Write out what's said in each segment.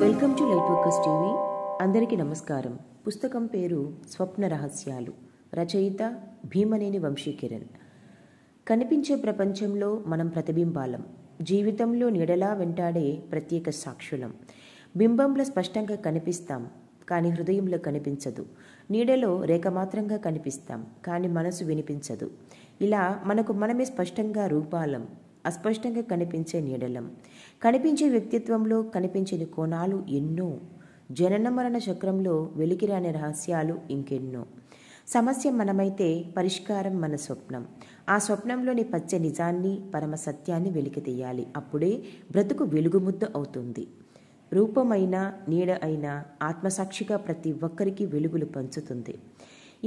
Welcome to light workers TV. అందరికీ నమస్కారం. పుస్తకం పేరు స్వప్న రహస్యాలు. రచయిత భీమనేని వంశీకిరణ్. కనిపించే ప్రపంచంలో మనం ప్రతిబింబాలం. జీవితంలో నీడలా వెంటాడే ప్రత్యేక సాక్షులం. బింబంలో స్పష్టంగా కనిపిస్తాం, కానీ హృదయంలో కనిపించదు. నీడలో రేఖ మాత్రంగా కనిపిస్తాం, కానీ మనసు వినిపించదు. ఇలా మనకు మనమే స్పష్టంగా రూపాలం, అస్పష్టంగా కనిపించే నీడలం. కనిపించే వ్యక్తిత్వంలో కనిపించని కోణాలు ఎన్నో. జనన మరణ చక్రంలో వెలికిరాని రహస్యాలు ఇంకెన్నో. సమస్య మనమైతే పరిష్కారం మన స్వప్నం. ఆ స్వప్నంలోని పచ్చ నిజాన్ని, పరమ సత్యాన్ని వెలికి తీయాలి. అప్పుడే బ్రతుకు వెలుగుముద్ద అవుతుంది. రూపమైన నీడ అయిన ఆత్మసాక్షిగా ప్రతి ఒక్కరికి వెలుగులు పంచుతుంది.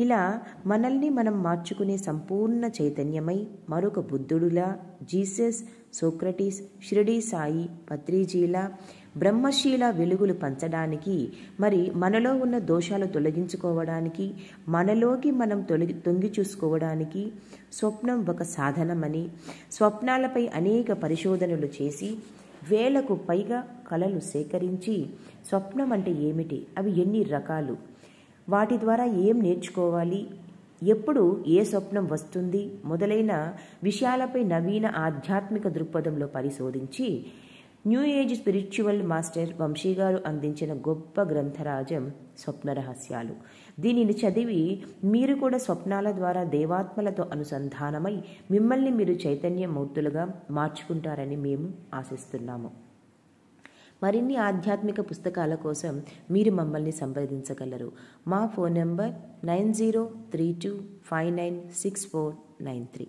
ఇలా మనల్ని మనం మార్చుకునే సంపూర్ణ చైతన్యమై మరొక బుద్ధుడులా, జీసస్, సోక్రటీస్, షిరిడీ సాయి, పత్రిజీల, బ్రహ్మశీల వెలుగులు పంచడానికి, మరి మనలో ఉన్న దోషాలు తొలగించుకోవడానికి, మనలోకి మనం తొంగి చూసుకోవడానికి స్వప్నం ఒక సాధనమని, స్వప్నాలపై అనేక పరిశోధనలు చేసి వేలకు పైగా కళలు సేకరించి స్వప్నం అంటే ఏమిటి, అవి ఎన్ని రకాలు, వాటి ద్వారా ఏం నేర్చుకోవాలి, ఎప్పుడు ఏ స్వప్నం వస్తుంది మొదలైన విషయాలపై నవీన ఆధ్యాత్మిక దృక్పథంలో పరిశోధించి new age spiritual master Vamshi garu అందించిన గొప్ప గ్రంథరాజం స్వప్న రహస్యాలు. దీనిని చదివి మీరు కూడా స్వప్నాల ద్వారా దేవాత్మలతో అనుసంధానమై మిమ్మల్ని మీరు చైతన్యమూర్తులుగా మార్చుకుంటారని మేము ఆశిస్తున్నాము. మరిన్ని ఆధ్యాత్మిక పుస్తకాల కోసం మీరు మమ్మల్ని సంప్రదించగలరు. మా ఫోన్ నంబర్ 9032596493.